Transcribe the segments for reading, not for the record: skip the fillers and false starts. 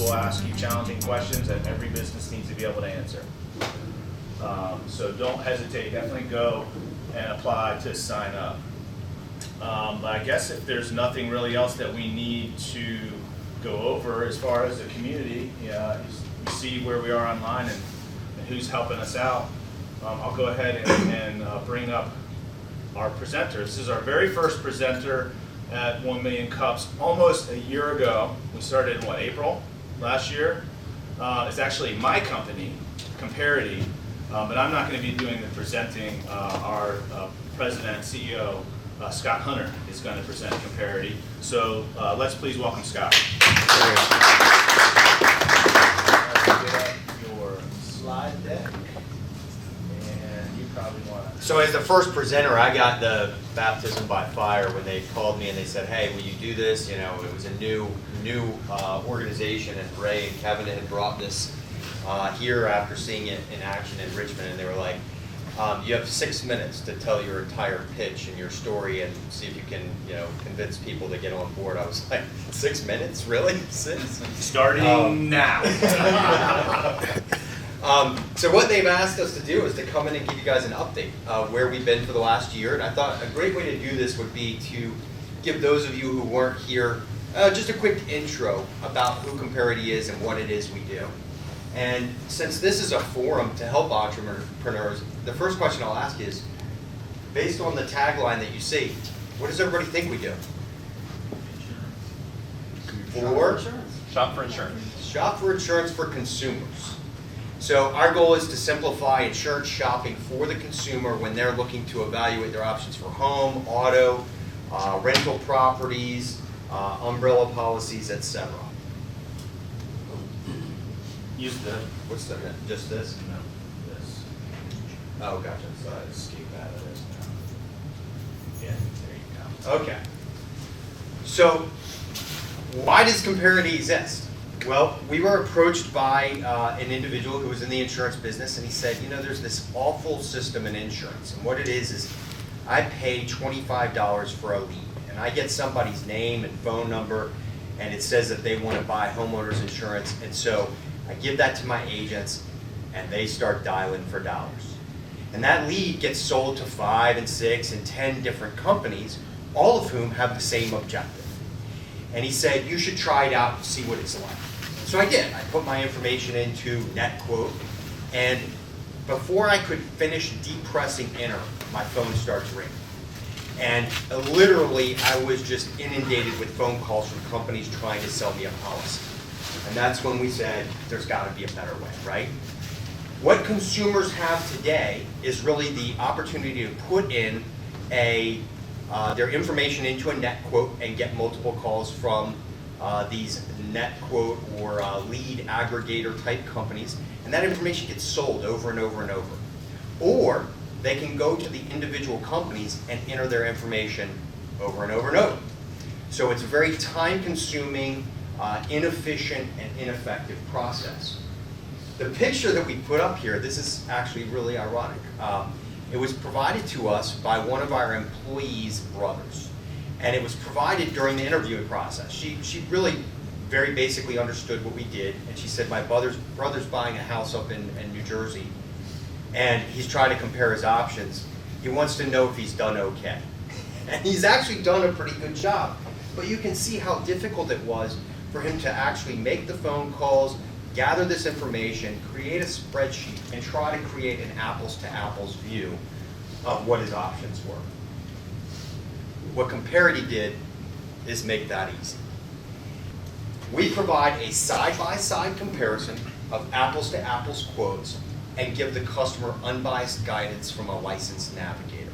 will ask you challenging questions that every business needs to be able to answer. So don't hesitate, definitely go and apply to sign up. But I guess if there's nothing really else that we need to go over as far as the community, you see where we are online and who's helping us out. I'll go ahead and bring up our presenter. This is our very first presenter at 1 Million Cups almost a year ago. We started in April last year. It's actually my company, Comparity, but I'm not going to be doing the presenting. Our president and CEO, Scott Hunter, is going to present Comparity. So let's please welcome Scott. Get up your slide deck. So as the first presenter, I got the baptism by fire when they called me and they said, hey, will you do this? You know, it was a new organization, and Ray and Kevin had brought this here after seeing it in action in Richmond, and they were like, you have 6 minutes to tell your entire pitch and your story and see if you can, convince people to get on board. I was like, 6 minutes? Really? 6? Starting now. So what they've asked us to do is to come in and give you guys an update where we've been for the last year. And I thought a great way to do this would be to give those of you who weren't here just a quick intro about who Comparity is and what it is we do. And since this is a forum to help entrepreneurs, the first question I'll ask is, based on the tagline that you see, what does everybody think we do? Shop for insurance. Shop for insurance for consumers. So our goal is to simplify insurance shopping for the consumer when they're looking to evaluate their options for home, auto, rental properties, umbrella policies, etc. Use the, What's the, just this? no, this. Oh, gotcha. So I escape out of this now. Yeah, there you go. Okay. So why does Comparity exist? Well, we were approached by an individual who was in the insurance business, and he said, there's this awful system in insurance, and what it is I pay $25 for a lead, and I get somebody's name and phone number, and it says that they want to buy homeowners insurance, and so I give that to my agents, and they start dialing for dollars. And that lead gets sold to 5 and 6 and 10 different companies, all of whom have the same objective. And he said, you should try it out and see what it's like. So I did. I put my information into NetQuote, and before I could finish depressing enter, my phone starts ringing. And literally, I was just inundated with phone calls from companies trying to sell me a policy. And that's when we said, there's got to be a better way, right? What consumers have today is really the opportunity to put in their information into a NetQuote and get multiple calls from these NetQuote or lead aggregator type companies, and that information gets sold over and over and over. Or they can go to the individual companies and enter their information over and over and over. So it's a very time-consuming, inefficient, and ineffective process. The picture that we put up here, this is actually really ironic. It was provided to us by one of our employees' brothers. And it was provided during the interviewing process. She really very basically understood what we did, and she said, my brother's buying a house up in New Jersey, and he's trying to compare his options. He wants to know if he's done okay. And he's actually done a pretty good job. But you can see how difficult it was for him to actually make the phone calls, gather this information, create a spreadsheet, and try to create an apples-to-apples view of what his options were. What Comparity did is make that easy. We provide a side-by-side comparison of apples-to-apples quotes and give the customer unbiased guidance from a licensed navigator.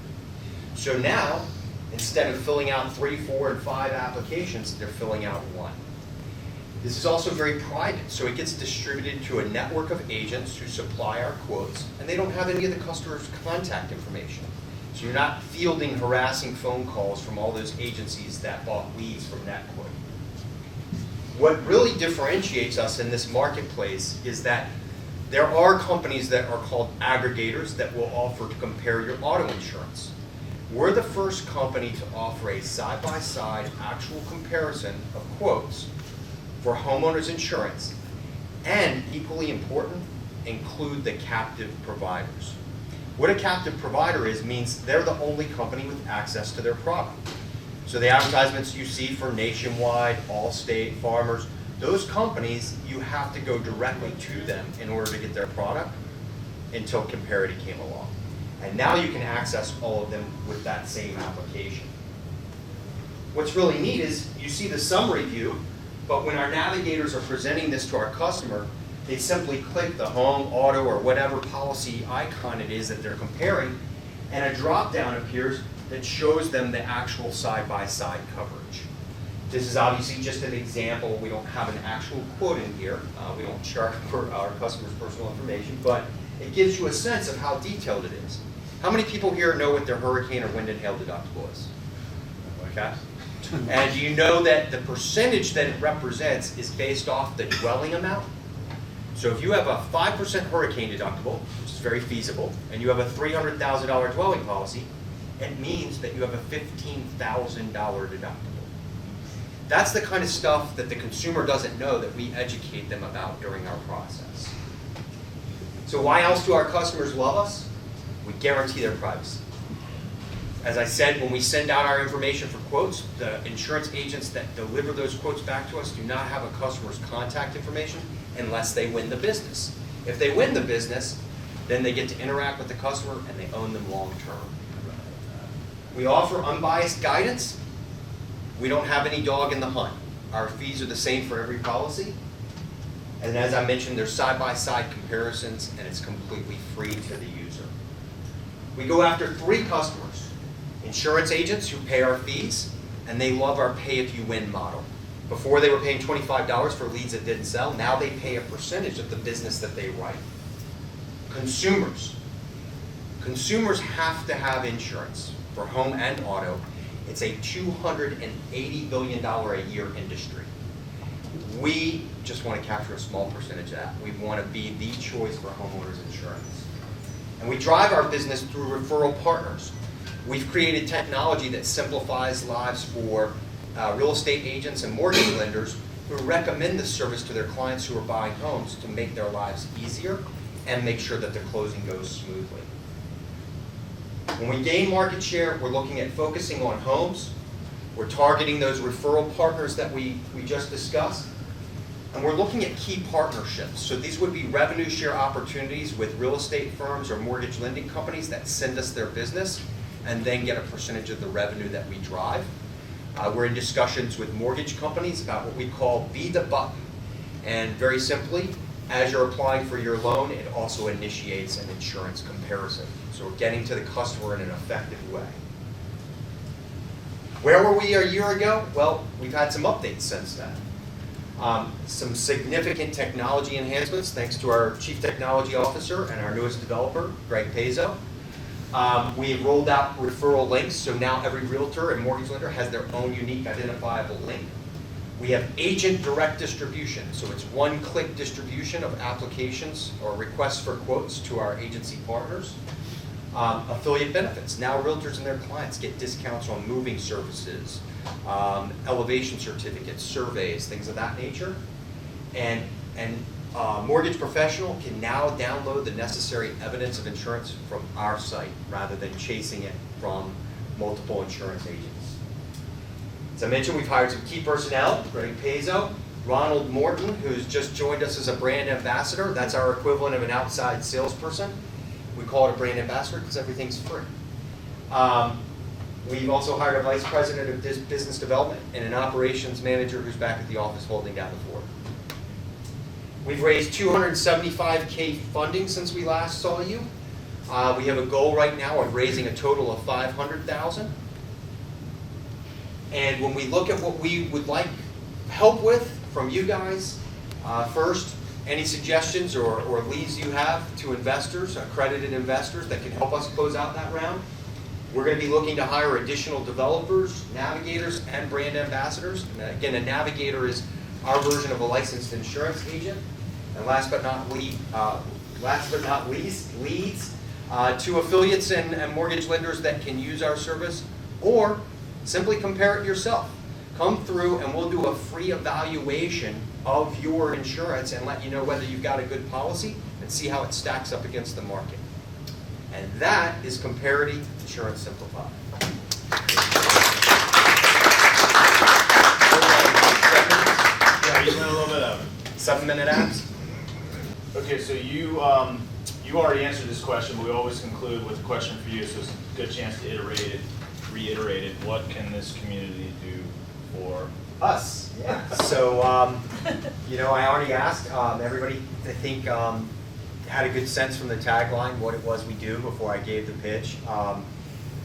So now, instead of filling out 3, 4, and 5 applications, they're filling out 1. This is also very private, so it gets distributed to a network of agents who supply our quotes, and they don't have any of the customer's contact information. So you're not fielding harassing phone calls from all those agencies that bought leads from NetQuote. What really differentiates us in this marketplace is that there are companies that are called aggregators that will offer to compare your auto insurance. We're the first company to offer a side-by-side actual comparison of quotes for homeowners insurance And equally important, include the captive providers. What a captive provider is means they're the only company with access to their product. So the advertisements you see for Nationwide, Allstate, Farmers, those companies, you have to go directly to them in order to get their product until Comparity came along. And now you can access all of them with that same application. What's really neat is you see the summary view, but when our navigators are presenting this to our customer, they simply click the home, auto, or whatever policy icon it is that they're comparing, and a drop-down appears that shows them the actual side-by-side coverage. This is obviously just an example. We don't have an actual quote in here. We don't charge for our customers' personal information, but it gives you a sense of how detailed it is. How many people here know what their hurricane or wind and hail deductible is? Okay. And do you know that the percentage that it represents is based off the dwelling amount? So if you have a 5% hurricane deductible, which is very feasible, and you have a $300,000 dwelling policy, it means that you have a $15,000 deductible. That's the kind of stuff that the consumer doesn't know that we educate them about during our process. So why else do our customers love us? We guarantee their privacy. As I said, when we send out our information for quotes, the insurance agents that deliver those quotes back to us do not have a customer's contact information unless they win the business. If they win the business, then they get to interact with the customer and they own them long term. We offer unbiased guidance. We don't have any dog in the hunt. Our fees are the same for every policy. And as I mentioned, there's side-by-side comparisons and it's completely free to the user. We go after 3 customers. Insurance agents who pay our fees, and they love our pay-if-you-win model. Before they were paying $25 for leads that didn't sell, now they pay a percentage of the business that they write. Consumers. Consumers have to have insurance for home and auto. It's a $280 billion a year industry. We just want to capture a small percentage of that. We want to be the choice for homeowners insurance. And we drive our business through referral partners. We've created technology that simplifies lives for real estate agents and mortgage lenders who recommend this service to their clients who are buying homes to make their lives easier and make sure that the closing goes smoothly. When we gain market share, we're looking at focusing on homes. We're targeting those referral partners that we just discussed. And we're looking at key partnerships. So these would be revenue share opportunities with real estate firms or mortgage lending companies that send us their business and then get a percentage of the revenue that we drive. We're in discussions with mortgage companies about what we call Be the Button. And very simply, as you're applying for your loan, it also initiates an insurance comparison. So we're getting to the customer in an effective way. Where were we a year ago? Well, we've had some updates since then. Some significant technology enhancements thanks to our Chief Technology Officer and our newest developer, Greg Pezzo. We've rolled out referral links, so now every realtor and mortgage lender has their own unique identifiable link. We have agent direct distribution, so it's one-click distribution of applications or requests for quotes to our agency partners. Affiliate benefits. Now realtors and their clients get discounts on moving services, elevation certificates, surveys, things of that nature. And mortgage professional can now download the necessary evidence of insurance from our site rather than chasing it from multiple insurance agents. As I mentioned, we've hired some key personnel, Greg Pezzo, Ronald Morton, who's just joined us as a brand ambassador. That's our equivalent of an outside salesperson. We call it a brand ambassador because everything's free. We've also hired a vice president of business development and an operations manager who's back at the office holding down the fort. We've raised $275K funding since we last saw you. We have a goal right now of raising a total of $500,000. And when we look at what we would like help with from you guys, first, any suggestions or leads you have to investors, accredited investors that can help us close out that round. We're going to be looking to hire additional developers, navigators, and brand ambassadors. And again, a navigator is our version of a licensed insurance agent. And last but not least, leads to affiliates and mortgage lenders that can use our service, or simply compare it yourself. Come through and we'll do a free evaluation of your insurance and let you know whether you've got a good policy and see how it stacks up against the market. And that is Comparity Insurance Simplified. Yeah, you went a little bit over. 7-minute apps? Okay, so you already answered this question, but we always conclude with a question for you, so it's a good chance to reiterate it. What can this community do for us? Yeah. So, I already asked everybody, I think, had a good sense from the tagline what it was we do before I gave the pitch.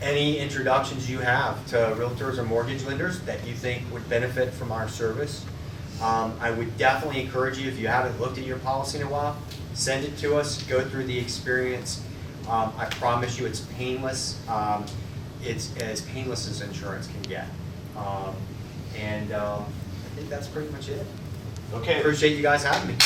Any introductions you have to realtors or mortgage lenders that you think would benefit from our service, I would definitely encourage you, if you haven't looked at your policy in a while, send it to us, go through the experience. I promise you it's painless. It's as painless as insurance can get. I think that's pretty much it. Okay. Appreciate you guys having me.